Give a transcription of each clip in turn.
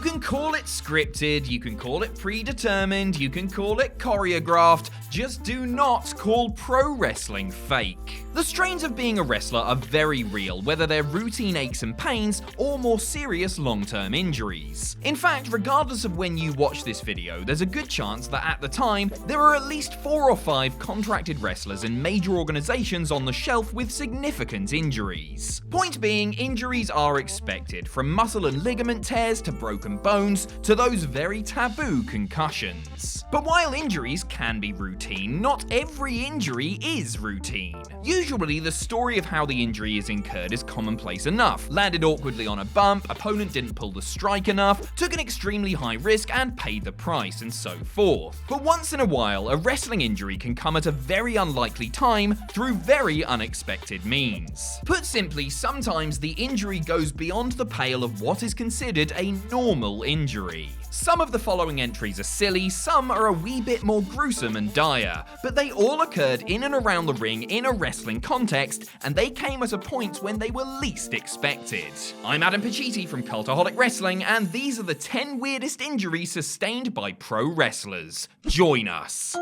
can call it scripted, you can call it predetermined, you can call it choreographed, just do not call pro wrestling fake. The strains of being a wrestler are very real, whether they're routine aches and pains or more serious long-term injuries. In fact, regardless of when you watch this video, there's a good chance that at the time, there are at least 4 or 5 contracted wrestlers in major organizations on the shelf with significant injuries. Point being, injuries are expected, from muscle and ligament tears to broken bones to those very taboo concussions. But while injuries can be routine, not every injury is routine. Usually, the story of how the injury is incurred is commonplace enough. Landed awkwardly on a bump, opponent didn't pull the strike enough, took an extremely high risk and paid the price, and so forth. But once in a while, a wrestling injury can come at a very unlikely time through very unexpected means. Put simply, sometimes the injury goes beyond the pale of what is considered a normal injury. Some of the following entries are silly, some are a wee bit more gruesome and dire, but they all occurred in and around the ring in a wrestling context, and they came at a point when they were least expected. I'm Adam Pacitti from Cultaholic Wrestling, and these are the 10 weirdest injuries sustained by pro wrestlers. Join us.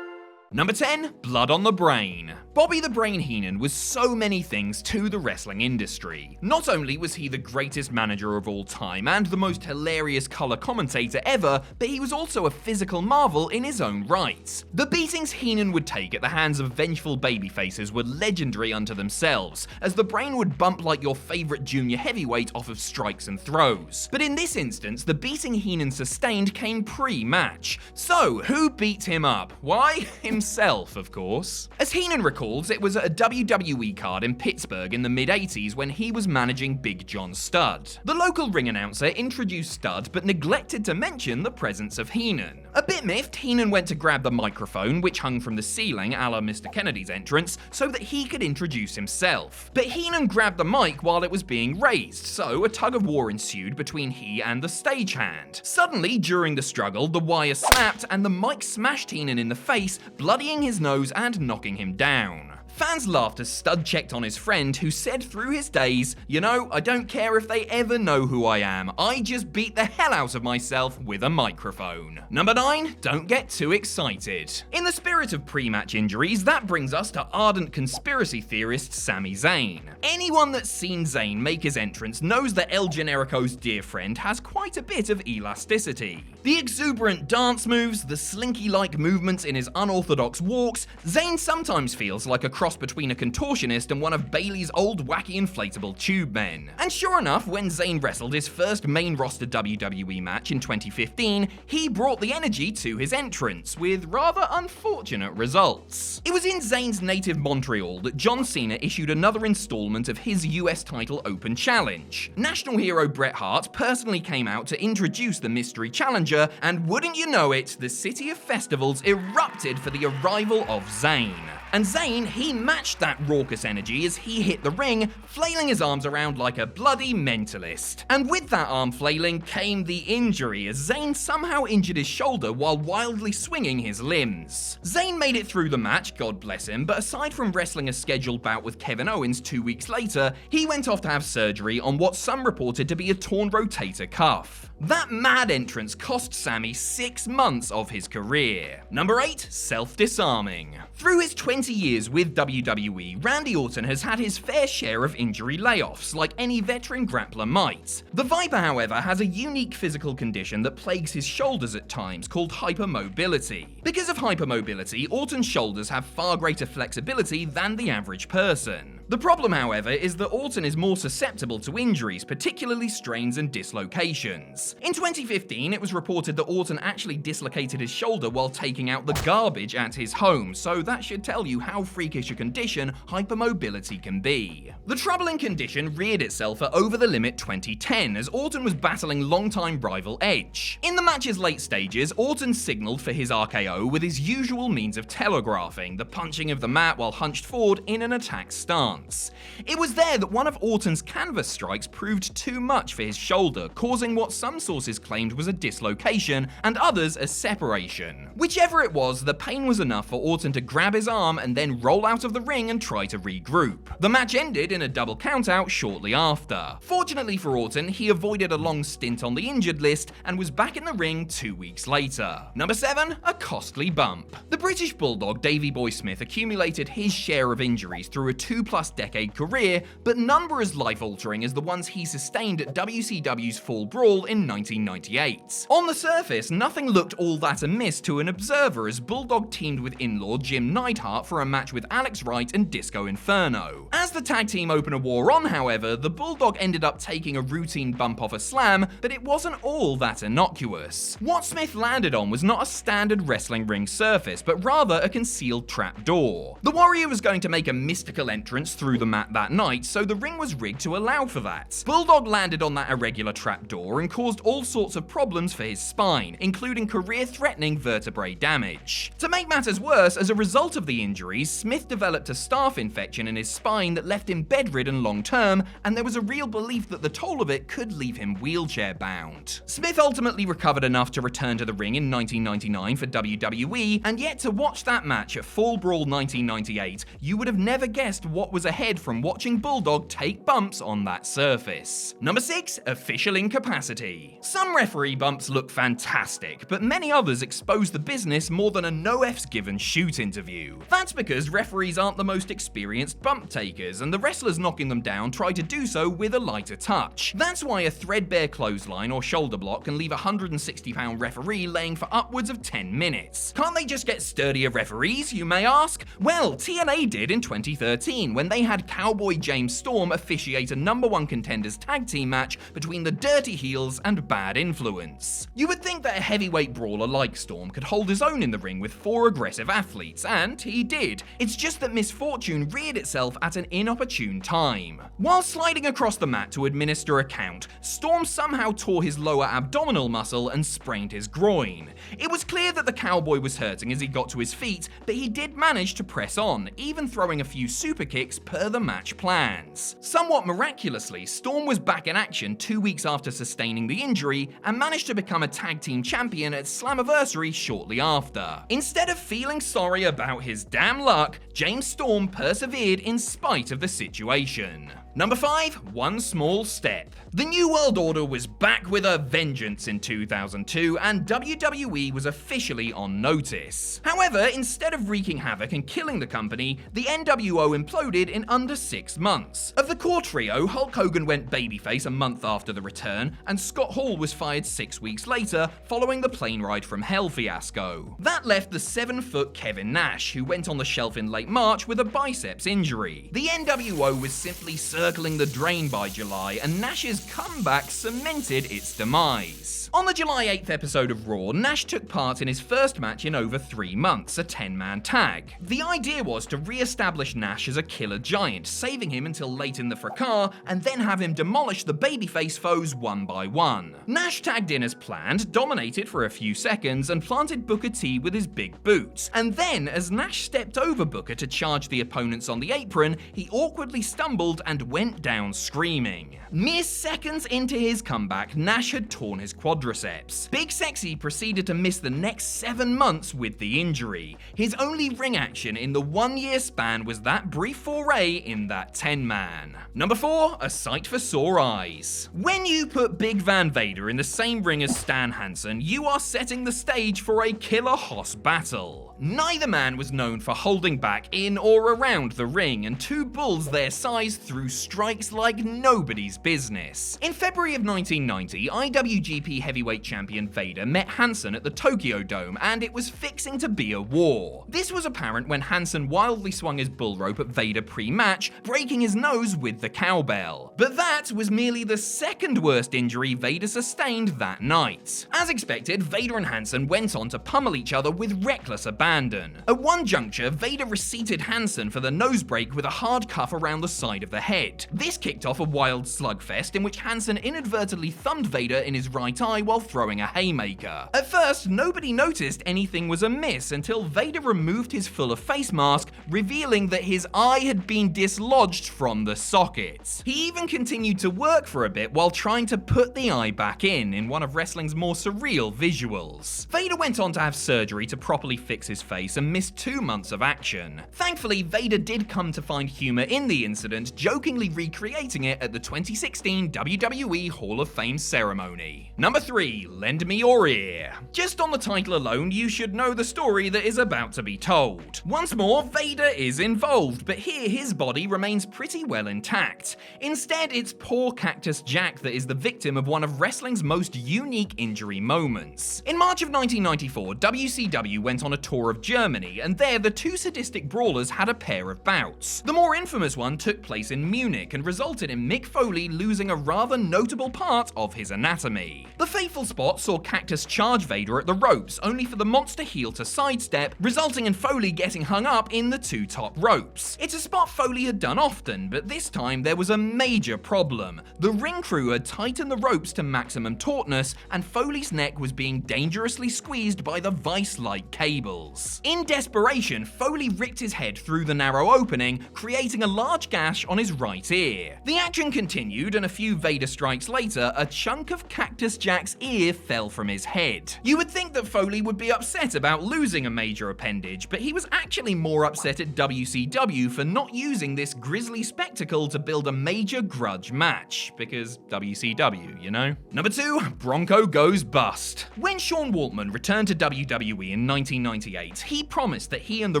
Number 10, blood on the brain. Bobby the Brain Heenan was so many things to the wrestling industry. Not only was he the greatest manager of all time and the most hilarious color commentator ever, but he was also a physical marvel in his own right. The beatings Heenan would take at the hands of vengeful babyfaces were legendary unto themselves, as the Brain would bump like your favorite junior heavyweight off of strikes and throws. But in this instance, the beating Heenan sustained came pre-match. So, who beat him up? Why? Himself, of course. As Heenan recalls, it was at a WWE card in Pittsburgh in the mid-80s when he was managing Big John Studd. The local ring announcer introduced Studd but neglected to mention the presence of Heenan. A bit miffed, Heenan went to grab the microphone, which hung from the ceiling a la Mr. Kennedy's entrance, so that he could introduce himself. But Heenan grabbed the mic while it was being raised, so a tug of war ensued between he and the stagehand. Suddenly, during the struggle, the wire snapped and the mic smashed Heenan in the face, bloodying his nose and knocking him down. Fans laughed as Studd checked on his friend, who said through his days, "You know, I don't care if they ever know who I am, I just beat the hell out of myself with a microphone." Number 9, don't get too excited. In the spirit of pre-match injuries, that brings us to ardent conspiracy theorist Sami Zayn. Anyone that's seen Zayn make his entrance knows that El Generico's dear friend has quite a bit of elasticity. The exuberant dance moves, the slinky-like movements in his unorthodox walks, Zayn sometimes feels like a cross between a contortionist and one of Bayley's old wacky inflatable tube men. And sure enough, when Zayn wrestled his first main roster WWE match in 2015, he brought the energy to his entrance, with rather unfortunate results. It was in Zayn's native Montreal that John Cena issued another installment of his US title Open Challenge. National hero Bret Hart personally came out to introduce the mystery challenger, and wouldn't you know it, the city of festivals erupted for the arrival of Zayn. And Zayn, he matched that raucous energy as he hit the ring, flailing his arms around like a bloody mentalist. And with that arm flailing came the injury, as Zayn somehow injured his shoulder while wildly swinging his limbs. Zayn made it through the match, God bless him, but aside from wrestling a scheduled bout with Kevin Owens 2 weeks later, he went off to have surgery on what some reported to be a torn rotator cuff. That mad entrance cost Sami 6 months of his career. Number 8, self-disarming. Through his 20 years with WWE, Randy Orton has had his fair share of injury layoffs, like any veteran grappler might. The Viper, however, has a unique physical condition that plagues his shoulders at times, called hypermobility. Because of hypermobility, Orton's shoulders have far greater flexibility than the average person. The problem, however, is that Orton is more susceptible to injuries, particularly strains and dislocations. In 2015, it was reported that Orton actually dislocated his shoulder while taking out the garbage at his home, so that should tell you how freakish a condition hypermobility can be. The troubling condition reared itself at Over the Limit 2010, as Orton was battling longtime rival Edge. In the match's late stages, Orton signaled for his RKO with his usual means of telegraphing, the punching of the mat while hunched forward in an attack stance. months. It was there that one of Orton's canvas strikes proved too much for his shoulder, causing what some sources claimed was a dislocation and others a separation. Whichever it was, the pain was enough for Orton to grab his arm and then roll out of the ring and try to regroup. The match ended in a double countout shortly after. Fortunately for Orton, he avoided a long stint on the injured list and was back in the ring 2 weeks later. Number 7, a costly bump. The British Bulldog Davey Boy Smith accumulated his share of injuries through a 2+ decade career, but none were as life-altering as the ones he sustained at WCW's Fall Brawl in 1998. On the surface, nothing looked all that amiss to an observer as Bulldog teamed with in-law Jim Neidhart for a match with Alex Wright and Disco Inferno. As the tag team opener wore on, however, the Bulldog ended up taking a routine bump off a slam, but it wasn't all that innocuous. What Smith landed on was not a standard wrestling ring surface, but rather a concealed trapdoor. The Warrior was going to make a mystical entrance through the mat that night, so the ring was rigged to allow for that. Bulldog landed on that irregular trapdoor and caused all sorts of problems for his spine, including career-threatening vertebrae damage. To make matters worse, as a result of the injuries, Smith developed a staph infection in his spine that left him bedridden long-term, and there was a real belief that the toll of it could leave him wheelchair-bound. Smith ultimately recovered enough to return to the ring in 1999 for WWE, and yet to watch that match at Fall Brawl 1998, you would have never guessed what was ahead from watching Bulldog take bumps on that surface. Number 6, official incapacity. Some referee bumps look fantastic, but many others expose the business more than a no F's given shoot interview. That's because referees aren't the most experienced bump takers, and the wrestlers knocking them down try to do so with a lighter touch. That's why a threadbare clothesline or shoulder block can leave a 160-pound referee laying for upwards of 10 minutes. Can't they just get sturdier referees, you may ask? Well, TNA did in 2013 when they had Cowboy James Storm officiate a #1 contenders tag team match between the Dirty Heels and Bad Influence. You would think that a heavyweight brawler like Storm could hold his own in the ring with 4 aggressive athletes, and he did. It's just that misfortune reared itself at an inopportune time. While sliding across the mat to administer a count, Storm somehow tore his lower abdominal muscle and sprained his groin. It was clear that the Cowboy was hurting as he got to his feet, but he did manage to press on, even throwing a few super kicks per the match plans. Somewhat miraculously, Storm was back in action 2 weeks after sustaining the injury and managed to become a tag team champion at Slammiversary shortly after. Instead of feeling sorry about his damn luck, James Storm persevered in spite of the situation. Number 5, one small step. The New World Order was back with a vengeance in 2002, and WWE was officially on notice. However, instead of wreaking havoc and killing the company, the NWO imploded in under 6 months. Of the core trio, Hulk Hogan went babyface a month after the return, and Scott Hall was fired 6 weeks later, following the plane ride from hell fiasco. That left the 7-foot Kevin Nash, who went on the shelf in late March with a biceps injury. The NWO was simply circling the drain by July, and Nash's comeback cemented its demise. On the July 8th episode of Raw, Nash took part in his first match in over 3 months, a 10-man tag. The idea was to re-establish Nash as a killer giant, saving him until late in the fracas, and then have him demolish the babyface foes one by one. Nash tagged in as planned, dominated for a few seconds, and planted Booker T with his big boots. And then, as Nash stepped over Booker to charge the opponents on the apron, he awkwardly stumbled and went down screaming. Mere seconds into his comeback, Nash had torn his quadriceps. Big Sexy proceeded to miss the next 7 months with the injury. His only ring action in the 1-year span was that brief foray in that 10-man. Number 4, a sight for sore eyes. When you put Big Van Vader in the same ring as Stan Hansen, you are setting the stage for a killer Hoss battle. Neither man was known for holding back in or around the ring, and two bulls their size threw strikes like nobody's business. In February of 1990, IWGP Heavyweight Champion Vader met Hansen at the Tokyo Dome, and it was fixing to be a war. This was apparent when Hansen wildly swung his bull rope at Vader pre-match, breaking his nose with the cowbell. But that was merely the second worst injury Vader sustained that night. As expected, Vader and Hansen went on to pummel each other with reckless abandon. abandon. At one juncture, Vader reseated Hansen for the nose break with a hard cuff around the side of the head. This kicked off a wild slugfest in which Hansen inadvertently thumbed Vader in his right eye while throwing a haymaker. At first, nobody noticed anything was amiss until Vader removed his full of face mask, revealing that his eye had been dislodged from the socket. He even continued to work for a bit while trying to put the eye back in one of wrestling's more surreal visuals. Vader went on to have surgery to properly fix his face and missed 2 months of action. Thankfully, Vader did come to find humor in the incident, jokingly recreating it at the 2016 WWE Hall of Fame ceremony. Number 3, lend me your ear. Just on the title alone, you should know the story that is about to be told. Once more, Vader is involved, but here his body remains pretty well intact. Instead, it's poor Cactus Jack that is the victim of one of wrestling's most unique injury moments. In March of 1994, WCW went on a tour of Germany, and there the two sadistic brawlers had a pair of bouts. The more infamous one took place in Munich and resulted in Mick Foley losing a rather notable part of his anatomy. The fateful spot saw Cactus charge Vader at the ropes, only for the monster heel to sidestep, resulting in Foley getting hung up in the two top ropes. It's a spot Foley had done often, but this time there was a major problem. The ring crew had tightened the ropes to maximum tautness, and Foley's neck was being dangerously squeezed by the vice-like cables. In desperation, Foley ripped his head through the narrow opening, creating a large gash on his right ear. The action continued, and a few Vader strikes later, a chunk of Cactus Jack's ear fell from his head. You would think that Foley would be upset about losing a major appendage, but he was actually more upset at WCW for not using this grisly spectacle to build a major grudge match, because WCW, you know? Number 2, Bronco goes bust. When Sean Waltman returned to WWE in 1998, he promised that he and the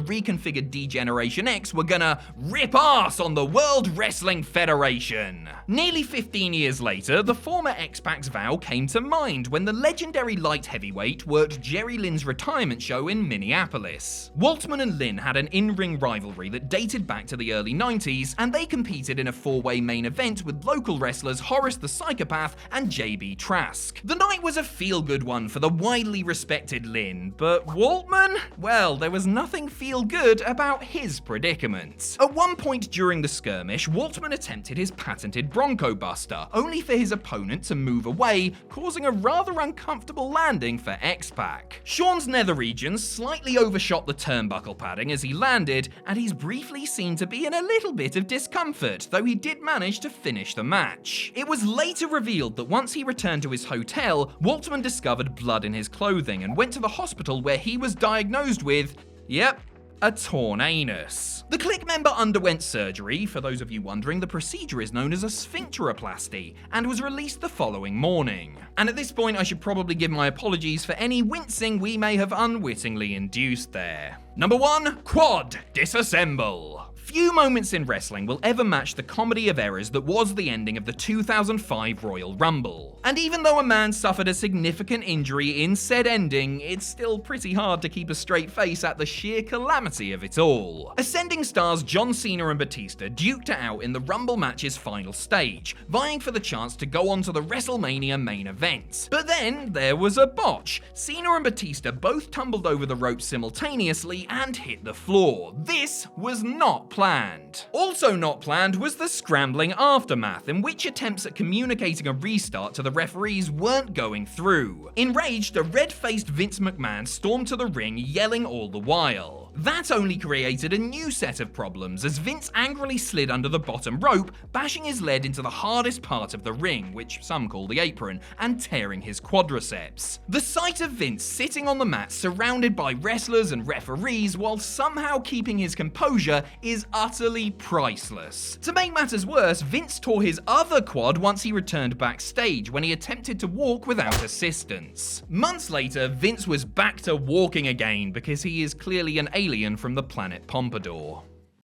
reconfigured D-Generation X were gonna rip ass on the World Wrestling Federation. Nearly 15 years later, the former X-Pac's vow came to mind when the legendary light heavyweight worked Jerry Lynn's retirement show in Minneapolis. Waltman and Lynn had an in-ring rivalry that dated back to the early 90s, and they competed in a 4-way main event with local wrestlers Horace the Psychopath and JB Trask. The night was a feel-good one for the widely respected Lynn, but Waltman? Well, there was nothing feel-good about his predicament. At one point during the skirmish, Waltman attempted his patented Bronco Buster, only for his opponent to move away, causing a rather uncomfortable landing for X-Pac. Sean's nether regions slightly overshot the turnbuckle padding as he landed, and he's briefly seen to be in a little bit of discomfort, though he did manage to finish the match. It was later revealed that once he returned to his hotel, Waltman discovered blood in his clothing and went to the hospital where he was diagnosed with, yep, a torn anus. The Click member underwent surgery. For those of you wondering, the procedure is known as a sphincteroplasty and was released the following morning. And at this point, I should probably give my apologies for any wincing we may have unwittingly induced there. Number 1, Quad Disassemble. Few moments in wrestling will ever match the comedy of errors that was the ending of the 2005 Royal Rumble. And even though a man suffered a significant injury in said ending, it's still pretty hard to keep a straight face at the sheer calamity of it all. Ascending stars John Cena and Batista duked it out in the Rumble match's final stage, vying for the chance to go on to the WrestleMania main event. But then there was a botch. Cena and Batista both tumbled over the ropes simultaneously and hit the floor. This was not planned. Also not planned was the scrambling aftermath, in which attempts at communicating a restart to the referees weren't going through. Enraged, a red-faced Vince McMahon stormed to the ring, yelling all the while. That only created a new set of problems, as Vince angrily slid under the bottom rope, bashing his lead into the hardest part of the ring, which some call the apron, and tearing his quadriceps. The sight of Vince sitting on the mat surrounded by wrestlers and referees while somehow keeping his composure is utterly priceless. To make matters worse, Vince tore his other quad once he returned backstage when he attempted to walk without assistance. Months later, Vince was back to walking again because he is clearly an alien from the planet Pompadour.